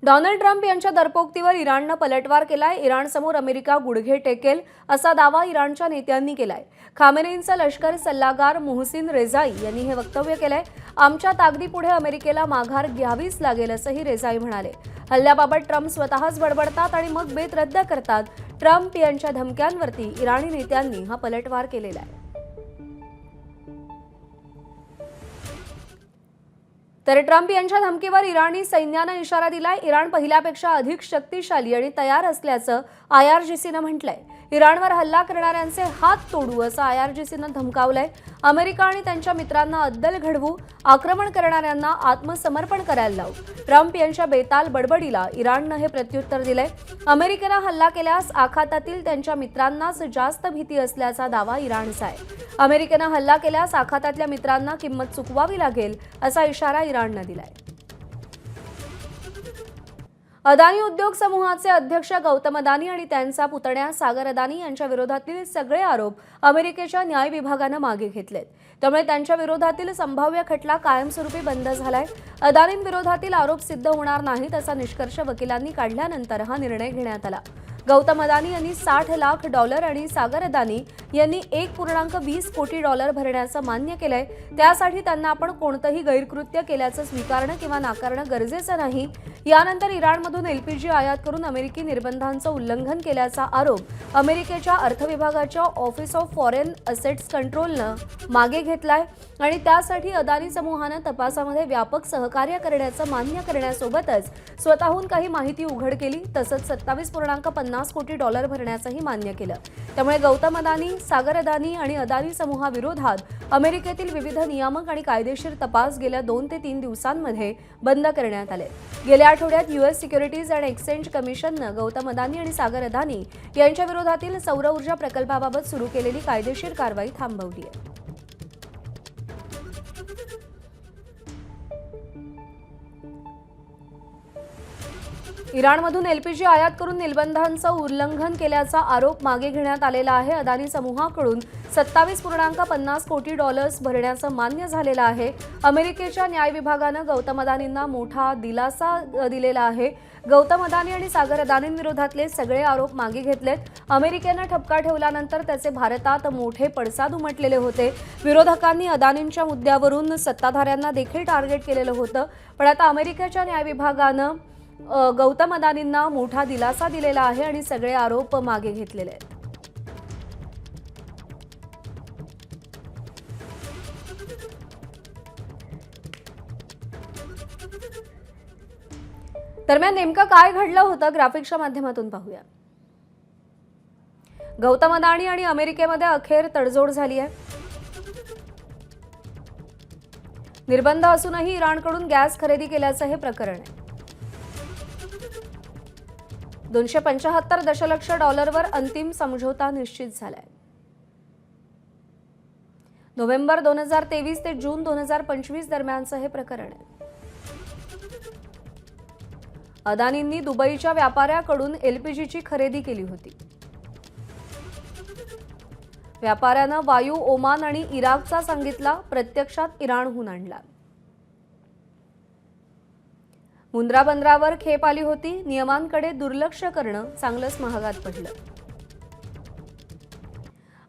डोनाल्ड ट्रम्प यांच्या दरपोक्तीवर इराणनं पलटवार केलाय. इराणसमोर अमेरिका गुडघे टेकेल असा दावा इराणच्या नेत्यांनी केलाय. खामेनेईंचा लष्कर सल्लागार मोहसिन रेजाई यांनी हे वक्तव्य केलंय. आमच्या ताकदीपुढे अमेरिकेला माघार घ्यावीच लागेल असंही रेजाई म्हणाले. हल्ल्याबाबत ट्रम्प स्वतःच बडबडतात आणि मग बेत रद्द करतात. ट्रम्प यांच्या धमक्यांवरती इराणी नेत्यांनी हा पलटवार केलेला आहे. तर ट्रम्प यांच्या धमकीवर इराणी सैन्यानं इशारा दिलाय. इराण पहिल्यापेक्षा अधिक शक्तिशाली आणि तयार असल्याचं IRGCनं म्हटलंय. इराणवर हल्ला करणाऱ्यांचे हात तोडू असं IRGCनं धमकावलंय. अमेरिका आणि त्यांच्या मित्रांना अद्दल घडवू, आक्रमण करणाऱ्यांना आत्मसमर्पण करायला लावू. ट्रम्प यांच्या बेताल बडबडीला इराणनं हे प्रत्युत्तर दिलंय. अमेरिकेनं हल्ला केल्यास आखातातील त्यांच्या मित्रांनाच जास्त भीती असल्याचा दावा इराणचा आहे. अमेरिकेनं हल्ला केल्यास आखातातल्या मित्रांना किंमत चुकवावी लागेल असा इशारा इराणनं दिलाय. अदानी उद्योग समूहाचे अध्यक्ष गौतम अदानी आणि त्यांचा पुतण्या सागर अदानी यांच्या विरोधातील सगळे आरोप अमेरिकेच्या न्याय विभागानं मागे घेतलेत. त्यामुळे त्यांच्या विरोधातील संभाव्य खटला कायमस्वरूपी बंद झालाय. अदानींविरोधातील आरोप सिद्ध होणार नाहीत असा निष्कर्ष वकिलांनी काढल्यानंतर हा निर्णय घेण्यात आला. गौतम अदानी यांनी $60 लाख आणि सागर अदानी यांनी $1.20 कोटी भरण्याचं मान्य केलंय. त्यासाठी त्यांना आपण कोणतंही गैरकृत्य केल्याचं स्वीकारणं किंवा नाकारणं गरजेचं नाही. यानंतर इराणमधून LPG आयात करून अमेरिकी निर्बंधांचं उल्लंघन केल्याचा आरोप अमेरिकेच्या अर्थविभागाच्या ऑफिस ऑफ फॉरेन असेट्स कंट्रोलनं मागे घेतलाय आणि त्यासाठी अदानी समूहानं तपासामध्ये व्यापक सहकार्य करण्याचं मान्य करण्यासोबतच स्वतःहून काही माहिती उघड केली. तसंच $27.50 कोटी भरण्याचंही मान्य केलं. त्यामुळे गौतम अदानी, सागर अदानी आणि अदानी समूहाविरोधात अमेरिकेतील विविध नियामक आणि कायदेशीर तपास गेल्या 2 ते 3 दिवसांमध्ये बंद करण्यात आले. गेल्या आठवड्यात US सिक्युरिटीज अँड एक्सचेंज कमिशननं गौतम अदानी आणि सागर अदानी यांच्या विरोधातील सौर ऊर्जा प्रकल्पाबाबत सुरू केलेली कायदेशीर कारवाई थांबवली आहे. इराणमधून LPG आयात करून निर्बंधांचं उल्लंघन केल्याचा आरोप मागे घेण्यात आलेला आहे. अदानी समूहाकडून $27.50 कोटी भरण्याचं मान्य झालेलं आहे. अमेरिकेच्या न्याय विभागानं गौतम अदानींना मोठा दिलासा दिलेला आहे. गौतम अदानी आणि सागर अदानींविरोधातले सगळे आरोप मागे घेतलेत. अमेरिकेनं ठपका ठेवल्यानंतर त्याचे भारतात मोठे पडसाद उमटलेले होते. विरोधकांनी अदानींच्या मुद्द्यावरून सत्ताधाऱ्यांना देखील टार्गेट केलेलं होतं. पण आता अमेरिकेच्या न्याय विभागानं गौतम अदानींना मोठा दिलासा दिलेला आहे आणि सगळे आरोप मागे घेतलेले आहेत. दरम्यान नेमकं काय घडलं होतं ग्राफिक्सच्या माध्यमातून पाहूया. गौतम अदानी आणि अमेरिकेमध्ये अखेर तडजोड झाली आहे. निर्बंध असूनही इराणकडून गॅस खरेदी केल्याचं हे प्रकरण आहे. $275 दशलक्ष वर अंतिम समझोता निश्चित झालाय. नोव्हेंबर 2023 ते जून 2025 दरम्यानचं हे प्रकरण आहे. अदानींनी दुबईच्या व्यापाऱ्याकडून LPGची खरेदी केली होती. व्यापाऱ्यानं वायू ओमान आणि इराकचा सांगितला, प्रत्यक्षात इराणहून आणला. मुंद्रा बंदरावर खेप आली होती. नियमांकडे दुर्लक्ष करणं चांगलंच महागात पडलं.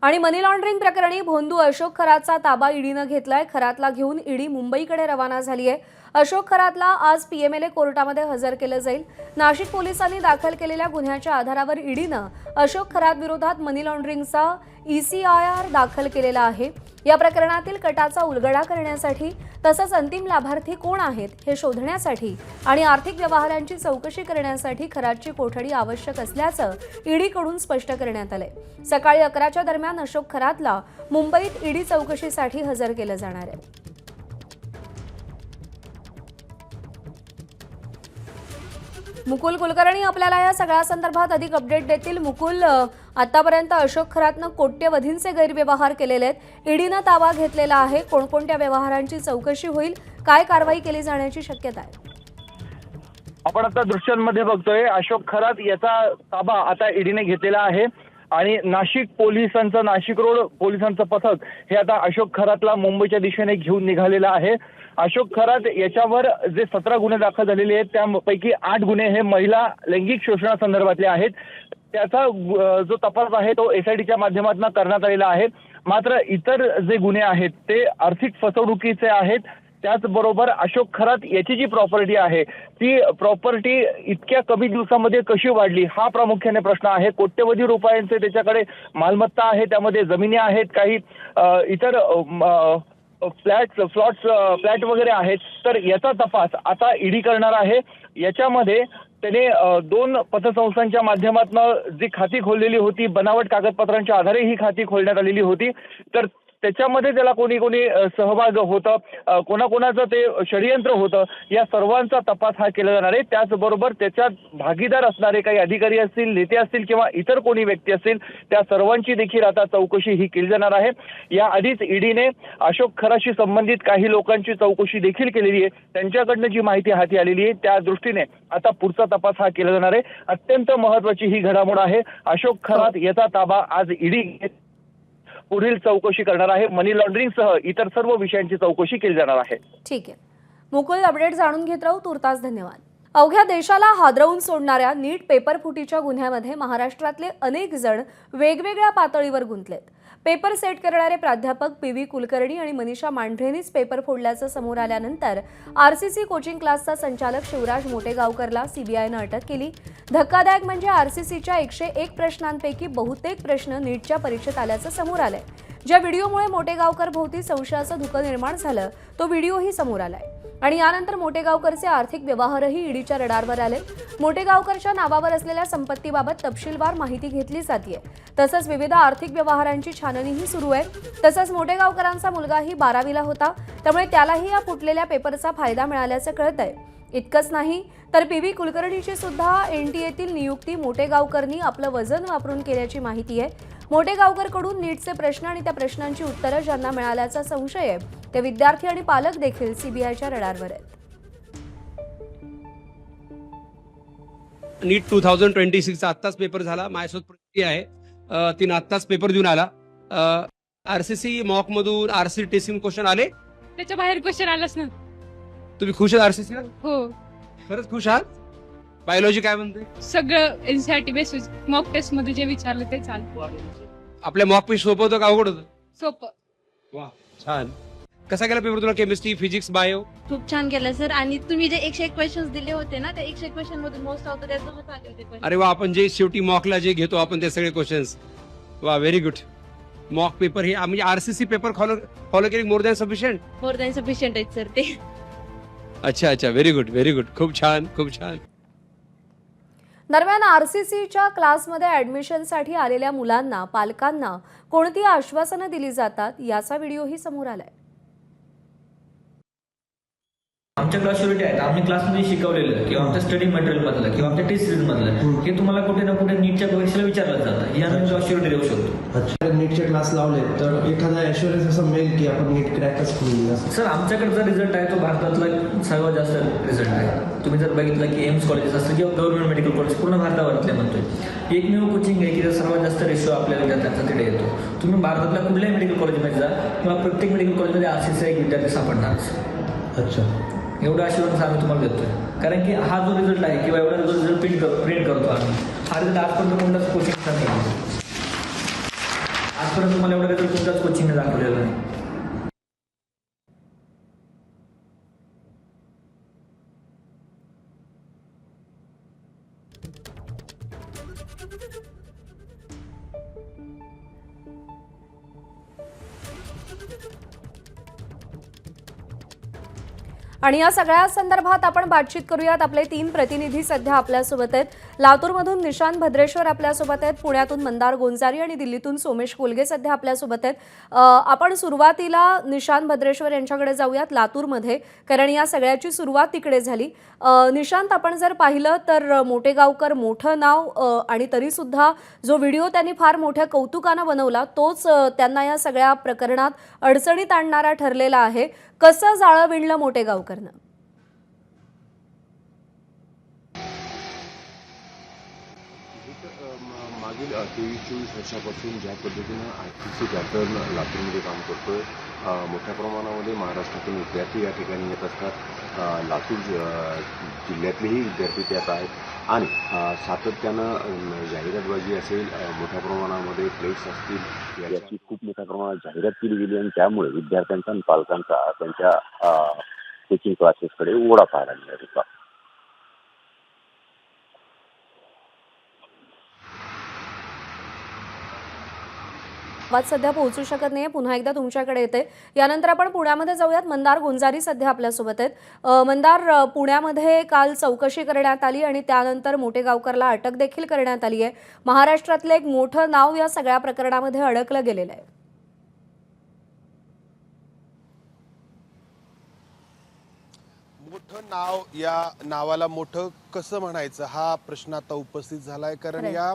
आणि मनी लॉन्ड्रिंग प्रकरणी भोंदू अशोक खरातचा ताबा ईडीनं घेतलाय. खरातला घेऊन ईडी मुंबईकडे रवाना झाली आहे. अशोक खरातला आज PMLA कोर्टामध्ये हजर केलं जाईल. नाशिक पोलिसांनी दाखल केलेल्या गुन्ह्याच्या आधारावर ईडीनं अशोक खरात विरोधात मनी लॉन्ड्रिंगचा ECIR दाखल केलेला आहे. या प्रकरणातील कटाचा उलगडा करण्यासाठी तसंच अंतिम लाभार्थी कोण आहेत हे शोधण्यासाठी आणि आर्थिक व्यवहारांची चौकशी करण्यासाठी खरातची कोठडी आवश्यक असल्याचं ईडीकडून स्पष्ट करण्यात आलंय. सकाळी 11च्या दरम्यान अशोक खरातला मुंबईत ईडी चौकशीसाठी हजर केलं जाणार आहे. मुकुल कुलकर्णी आपल्याला या सगळ्या संदर्भात अधिक अपडेट देतील. मुकुल, आतापर्यंत अशोक खरातनं कोट्यवधींचे गैरव्यवहार केलेले आहेत. ईडीनं ताबा घेतलेला आहे. कोणकोणत्या व्यवहारांची चौकशी होईल, काय कारवाई केली जाण्याची शक्यता आहे? आपण आता दृश्यांमध्ये बघतोय अशोक खरात याचा ताबा आता ईडीने घेतलेला आहे आणि नाशिक पोलिसांचं, नाशिक रोड पोलिसांचं पथक हे आता अशोक खरातला मुंबईच्या दिशेने घेऊन निघालेलं आहे. अशोक खरात याच्यावर जे 17 गुन्हे दाखल झालेले आहेत त्यापैकी 8 गुन्हे हे महिला लैंगिक शोषणासंदर्भातले आहेत. त्याचा जो तपास आहे तो SITच्या माध्यमातून करण्यात आलेला आहे. मात्र इतर जे गुन्हे आहेत ते आर्थिक फसवणुकीचे आहेत. त्याचबरोबर अशोक खरात याची जी प्रॉपर्टी आहे ती प्रॉपर्टी इतक्या कमी दिवसामध्ये कशी वाढली हा प्रामुख्याने प्रश्न आहे. कोट्यवधी रुपयांचे त्याच्याकडे मालमत्ता आहे, त्यामध्ये जमिनी आहेत, काही इतर फ्लॅट वगैरे आहेत. तर याचा तपास आता ईडी करणार आहे. याच्यामध्ये त्याने 2 पतसंस्थांच्या माध्यमातून जी खाती खोललेली होती, बनावट कागदपत्रांच्या आधारे ही खाती खोलण्यात आलेली होती. तर त्याच्यामध्ये त्याला कोणी सहभाग होतं, कोणाकोणाचं ते षडयंत्र होतं, या सर्वांचा तपास हा केला जाणार आहे. त्याचबरोबर त्याच्यात भागीदार असणारे काही अधिकारी असतील, नेते असतील किंवा इतर कोणी व्यक्ती असतील, त्या सर्वांची देखील आता चौकशी ही केली जाणार आहे. या आधीच ईडीने अशोक खराशी संबंधित काही लोकांची चौकशी देखील केलेली आहे. त्यांच्याकडनं जी माहिती हाती आलेली आहे त्या दृष्टीने आता पुढचा तपास हा केला जाणार आहे. अत्यंत महत्वाची ही घडामोड आहे. अशोक खरात याचा ताबा आज ईडी पुढील चौकशी करणार आहे. मनी लॉन्ड्रिंगसह इतर सर्व विषयांची चौकशी केली जाणार आहे. ठीक आहे मुकुल, अपडेट जाणून घेत राहू. तुर्तास धन्यवाद. अवघ्या देशाला हादरवून सोडणाऱ्या नीट पेपरफुटीच्या गुन्ह्यामध्ये महाराष्ट्रातले अनेक जण वेगवेगळ्या पातळीवर गुंतलेत. पेपर सेट करणारे प्राध्यापक पी.व्ही. कुलकर्णी आणि मनीषा मांढरेंनीच पेपर फोडल्याचं समोर आल्यानंतर आरसीसी कोचिंग क्लासचा संचालक शिवराज मोटेगावकरला सीबीआयनं अटक केली. धक्कादायक म्हणजे आरसीसीच्या 101 प्रश्नांपैकी बहुतेक प्रश्न नीटच्या परीक्षेत आल्याचं समोर आलंय. ज्या व्हिडिओमुळे मोटेगावकर भोवती संशयाचं धुकं निर्माण झालं तो व्हिडिओही समोर आलाय आणि यानंतर मोटेगावकरचे आर्थिक व्यवहारही ईडीच्या रडारवर आले. मोटेगावकरच्या नावावर असलेल्या संपत्तीबाबत तपशीलवार माहिती घेतली जाते. तसंच विविध आर्थिक व्यवहारांची छाननीही सुरू आहे. तसंच मोटेगावकरांचा मुलगाही 12वीला होता, त्यामुळे त्यालाही या फुटलेल्या पेपरचा फायदा मिळाल्याचं कळतंय. इतकंच नाही तर पी.व्ही. कुलकर्णीची सुद्धा एनटीएतील नियुक्ती मोटेगावकरनी आपलं वजन वापरून केल्याची माहिती आहे. मोटेगावकरकडून नीटचे प्रश्न आणि त्या प्रश्नांची उत्तरं ज्यांना मिळाल्याचा संशय आहे ते विद्यार्थी आणि पालक देखील सीबीआयच्या रडारवर आहेत. नीट 2026चा आत्ताच पेपर झाला. माझ्यासोबत प्रगती आहे, तिनं आत्ताच पेपर देऊन आला. आरसीसी मॉक मधून आरसी टेस्टिंग क्वेश्चन आले, त्याच्या बाहेर क्वेश्चन आलाच ना. तुम्ही खुश आहात आरसीसी? हो, खरंच खुश आहात? बायोलॉजी काय म्हणते? सगळं एनसीईआरटी बेसिस मॉक टेस्ट मध्ये जे विचारलं ते चालतं. आपल्या मॉक पेश सोपं होतं का अवघड होतं? सोपं. वा, छान. कसा गेला पेपर तुला? Chemistry, physics, bio? खूप छान केलं सर. आणि तुम्ही जे 101 क्वेश्चन्स दिले होते ना, त्या 101 क्वेश्चन मधून मोस्ट ऑफ द त्यातूनच आले होते question. अरे वा, आपण जे शेवटी मॉकला जे घेतो आपण ते सगळे क्वेश्चन्स. वा, व्हेरी गुड. मॉक पेपर हे म्हणजे आरसीसी पेपर फॉलो केली more than sufficient? More than sufficient आहेत सर ते. अच्छा, व्हेरी गुड, व्हेरी गुड. खूप छान, खूप छान. दरम्यान आरसीसीच्या क्लासमध्ये ऍडमिशनसाठी आलेल्या मुलांना पालकांना कोणती आश्वासनं दिली जातात याचा व्हिडिओही समोर आलाय. आमच्या क्लास शुरिटी आहेत. आम्ही क्लासमध्ये शिकवलेलं किंवा आमच्या स्टडी मटेरियलमधलं किंवा आमच्या टेस्ट सिरीजमधलं हे तुम्हाला कुठे ना कुठे नीटच्या परीक्षेला विचारलं जातं. ही आम्ही क्लास शुरिटी देऊ शकतो. अच्छा, नीटचे क्लास लावले तर एखादा ॲश्युरन्स असं मिळेल की आपण नीट क्रॅकच होईल? सर, आमच्याकडचा रिझल्ट आहे तो भारतातला सर्वात जास्त रिझल्ट आहे. तुम्ही जर बघितलं की एम्स कॉलेजेस असतं किंवा गव्हर्नमेंट मेडिकल कॉलेज पूर्ण भारतावरतले म्हणतोय. एकमेव कोचिंग आहे की सर्वात जास्त रेशो आपल्या विद्यार्थ्यांचा तिथे येतो. तुम्ही भारतातल्या कुठल्याही मेडिकल कॉलेजमध्ये जा किंवा प्रत्येक मेडिकल कॉलेजमध्ये आरसीसीचा एक विद्यार्थी सापडणार. अच्छा, एवढा अश्युरन्स आम्ही तुम्हाला देतोय. कारण की हा जो रिझल्ट आहे किंवा एवढा जो रिझल्ट प्रिंट करतो आम्ही, हा रिझल्ट आजपर्यंत कोणताच कोचिंगचा नाही. आजपर्यंत तुम्हाला एवढा रिझल्ट कोणताच कोचिंगने दाखवलेला नाही. आणि या सगळ्या संदर्भात आपण बातचीत करूयात. आपले 3 प्रतिनिधी सध्या आपल्यासोबत आहेत. लातूरमधून निशांत भद्रेश्वर आपल्यासोबत आहेत, पुण्यातून मंदार गोंजारी आणि दिल्लीतून सोमेश कोलगे सध्या आपल्यासोबत आहेत. आपण सुरुवातीला निशांत भद्रेश्वर यांच्याकडे जाऊयात लातूरमध्ये, कारण या सगळ्याची सुरुवात तिकडे झाली. निशांत, आपण जर पाहिलं तर मोटेगावकर मोठं नाव आणि तरीसुद्धा जो व्हिडिओ त्यांनी फार मोठ्या कौतुकानं बनवला तोच त्यांना या सगळ्या प्रकरणात अडचणीत आणणारा ठरलेला आहे. कसं जाळं विणलं मोटेगावकरनं? मागील 23-24 वर्षापासून ज्या पद्धतीनं आरसीसी पॅटर्न लातूरमध्ये काम करतोय, मोठ्या प्रमाणामध्ये महाराष्ट्रातून विद्यार्थी या ठिकाणी येत असतात. लातूर जिल्ह्यातलेही विद्यार्थी त्यात आहेत आणि सातत्यानं जाहिरातबाजी असेल, मोठ्या प्रमाणामध्ये फ्लेक्स असतील, याची खूप मोठ्या प्रमाणात जाहिरात केली गेली आणि त्यामुळे विद्यार्थ्यांचा आणि पालकांचा त्यांच्या कोचिंग क्लासेसकडे ओढा पाहायला मिळत होता. आवाज सध्या पोहोचू शकत नाहीये, पुन्हा एकदा तुमच्याकडे येते. यानंतर आपण पुण्यामध्ये जाऊयात. मंदार गोंजारी सध्या आपल्यासोबत आहेत. मंदार, पुण्यामध्ये काल चौकशी करण्यात आली आणि त्यानंतर मोटेगावकरला अटक देखील करण्यात आली आहे. महाराष्ट्रातलं एक मोठं नाव या सगळ्या प्रकरणामध्ये अडकलं गेलेलं आहे. मोठं नाव, या नावाला मोठं कसं म्हणायचं हा प्रश्न आता उपस्थित झालाय. कारण या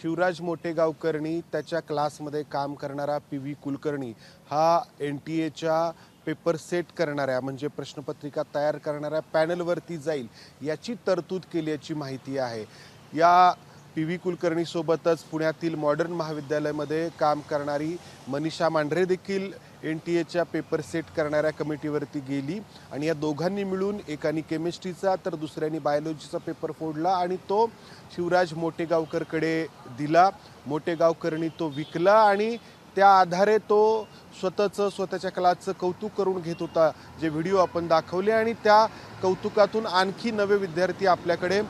शिवराज मोटेगावकरनी त्याच्या क्लासमध्ये काम करणारा PV कुलकर्णी हा NTA पेपर सेट करणाऱ्या म्हणजे प्रश्नपत्रिका तयार करणाऱ्या पॅनलवरती जाईल याची तरतूद केल्याची माहिती आहे. या PV कुलकर्णी सोबतच पुण्यातील मॉडर्न महाविद्यालयामध्ये काम करणारी मनीषा मांढरे देखील NTA पेपर सेट करणाऱ्या कमिटीवरती गेली आणि या दोघांनी मिळून एकाने केमिस्ट्रीचा तर दुसऱ्याने बायोलॉजीचा पेपर फोडला आणि तो शिवराज मोटेगावकरकडे दिला. मोटेगावकरनी तो विकला आणि त्या आधारे तो स्वतःच्या क्लासचं कौतुक करून घेत होता, जे व्हिडिओ आपण दाखवले. आणि त्या कौतुकातून आणखी नवे विद्यार्थी आपल्याकडे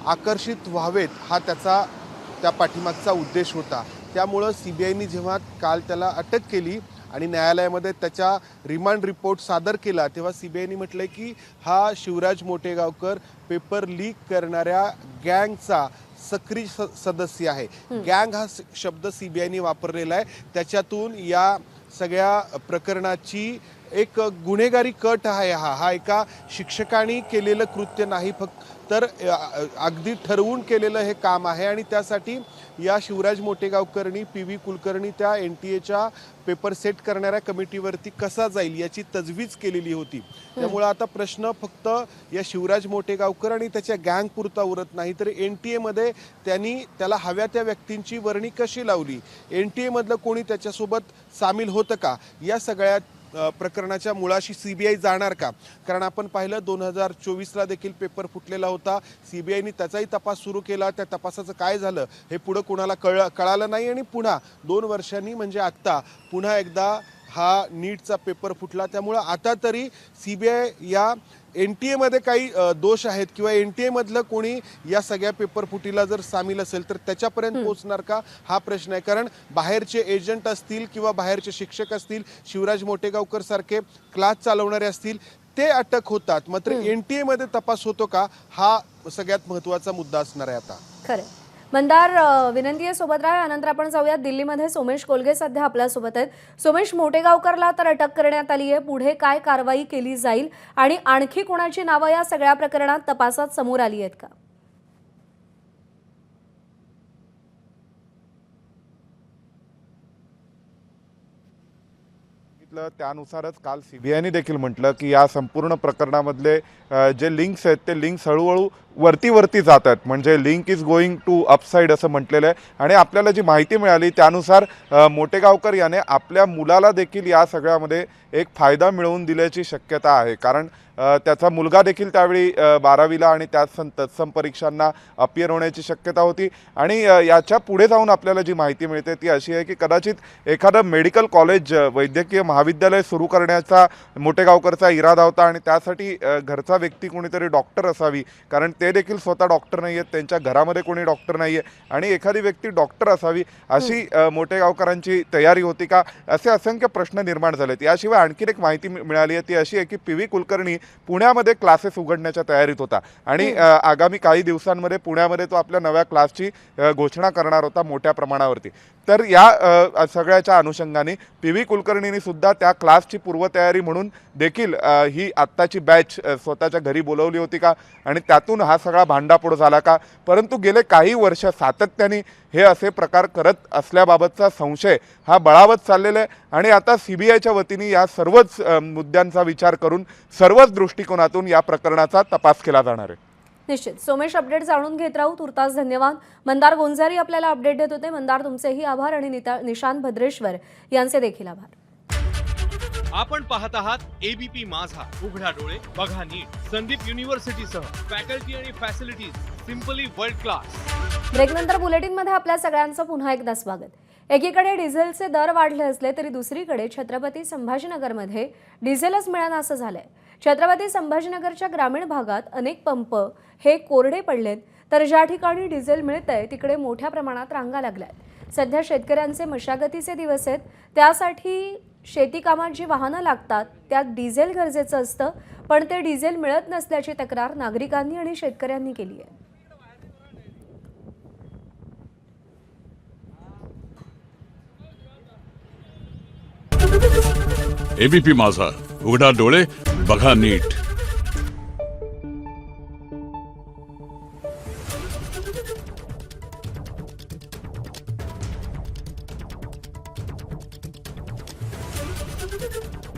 आकर्षित व्हावेत हा त्या पाठीमागचा उद्देश होता. त्यामुळं CBIने जेव्हा काल त्याला अटक केली आणि न्यायालयामध्ये त्याचा रिमांड रिपोर्ट सादर केला तेव्हा CBIने म्हटलंय की हा शिवराज मोटेगावकर पेपर लीक करणाऱ्या गँगचा सक्रिय सदस्य आहे. गँग हा शब्द CBIने वापरलेला आहे. त्याच्यातून या सगळ्या प्रकरणाची एक गुन्हेगारी कट आहे. हा एका शिक्षकांनी केलेलं कृत्य नाही, फक्त तर अगदी ठरवून केलेलं हे काम आहे. आणि त्यासाठी या शिवराज मोटेगावकरनी PV कुलकर्णी त्या NTA पेपर सेट करणाऱ्या कमिटीवरती कसा जाईल याची तजवीज केलेली होती. त्यामुळे आता प्रश्न फक्त या शिवराज मोटेगावकर आणि त्याच्या गँग पुरता उरत नाही, तर NTA त्यांनी त्याला हव्या त्या व्यक्तींची वर्णी कशी लावली, NTA मधलं कोणी त्याच्यासोबत सामील होतं का, या सगळ्या प्रकरणाच्या मुळाशी CBI जाणार का. कारण आपण पाहिलं 2024ला देखील पेपर फुटलेला होता. CBIने त्याचाही तपास सुरू केला. त्या तपासाचं काय झालं हे पुढं कोणाला कळालं नाही आणि पुन्हा 2 वर्षांनी म्हणजे आत्ता पुन्हा एकदा हा नीटचा पेपर फुटला. त्यामुळं आता तरी CBI या NTA काही दोष आहेत किंवा NTA मधलं कोणी या सगळ्या पेपर फुटीला जर सामील असेल तर त्याच्यापर्यंत पोहोचणार का हा प्रश्न आहे. कारण बाहेरचे एजंट असतील किंवा बाहेरचे शिक्षक असतील, शिवराज मोटेगावकर सारखे क्लास चालवणारे असतील, ते अटक होतात. मात्र NTA तपास होतो का हा सगळ्यात महत्त्वाचा मुद्दा असणार आहे आता. खरं मंदार, विनंती आहे सोबत राहा. यानंतर आपण जाऊयात दिल्लीमध्ये. सोमेश कोलगे सध्या आपल्यासोबत आहेत. सोमेश, मोटेगावकरला तर अटक करण्यात आली आहे, पुढे काय कारवाई केली जाईल आणि आणखी कोणाची नावं या सगळ्या प्रकरणात तपासात समोर आली आहेत का? त्यानुसारच काल CBIने देखील म्हटलं की या संपूर्ण प्रकरणामधले जे लिंक्स आहेत ते लिंक्स हळूहळू वरती जात आहेत, म्हणजे link is going to upside असं म्हटलेलं आहे. आणि आपल्याला जी माहिती मिळाली त्यानुसार मोटेगावकर याने आपल्या मुलाला देखील या सगळ्यामध्ये एक फायदा मिळवून दिल्याची शक्यता आहे. कारण त्याचा मुलगा देखील त्यावेळी 12वीला आणि त्या तत्सम परीक्षांना अपियर होण्याची शक्यता होती. आणि याच्या पुढे जाऊन आपल्याला जी माहिती मिळते ती अशी आहे की कदाचित एखादं मेडिकल कॉलेज, वैद्यकीय महाविद्यालय सुरू करण्याचा मोटेगावकरचा इरादा होता आणि त्यासाठी घरचा व्यक्ती कोणीतरी डॉक्टर असावी, कारण ते देखील स्वतः डॉक्टर नाही आहेत, त्यांच्या घरामध्ये कोणी डॉक्टर नाही आहे आणि एखादी व्यक्ती डॉक्टर असावी अशी मोटेगावकरांची तयारी होती का, असे असंख्य प्रश्न निर्माण झालेत. याशिवाय आणखी एक माहिती मिळाली आहे ती अशी आहे की PV कुलकर्णी पुण्यामध्ये क्लासेस उघडण्याच्या तयारीत होता आणि आगामी काही दिवसांमध्ये पुण्यामध्ये तो आपल्या नव्या क्लासची घोषणा करणार होता मोठ्या प्रमाणावरती. तर या सगळ्याच्या अनुषंगाने PV कुलकर्णींनी सुद्धा त्या क्लासची पूर्वतयारी म्हणून देखील ही आत्ताची बॅच स्वतःच्या घरी बोलवली होती का आणि त्यातून हा सगळा भांडाफोड झाला का. परंतु गेले काही वर्ष सातत्याने हे असे प्रकार करत असल्याबाबतचा संशय हा बळावत चाललेला आहे आणि आता CBIच्या वतीने या सर्वच मुद्द्यांचा विचार करून सर्वच दृष्टिकोनातून या प्रकरणाचा तपास केला जाणार आहे. निश्चित. सोमेश, अपडेट जाणून घेत राहू. तुर्तास धन्यवाद. मंदार गोंजारी आपल्याला अपडेट देत होते. मंदार, तुमचेही आभार आणि निशांत भद्रेश्वर यांचे देखील आभार. आपण पाहत आहात ABP माझा, उघडा डोळे बघा नीट. संदीप युनिव्हर्सिटीसह फॅकल्टी आणि फॅसिलिटीज सिंपली वर्ल्ड क्लास. ब्रेकनंतर बुलेटिनमध्ये आपल्या सगळ्यांचं पुन्हा एकदा स्वागत. एकीकडे डिझेलचे दर वाढले असले तरी दुसरीकडे छत्रपती संभाजीनगरमध्ये डिझेलच मिळेनासं झालंय. छत्रपती संभाजीनगरच्या ग्रामीण भागात अनेक पंप हे कोरडे पडलेत, तर ज्या ठिकाणी डिझेल मिळतंय तिकडे मोठ्या प्रमाणात रांगा लागल्यात. सध्या शेतकऱ्यांचे मशागतीचे दिवस आहेत, त्यासाठी शेती कामात जी वाहनं लागतात त्यात डिझेल गरजेचं असतं, पण ते डिझेल मिळत नसल्याची तक्रार नागरिकांनी आणि शेतकऱ्यांनी केली आहे. ABP माझा, उघडा डोळे बघा नीट. आहे.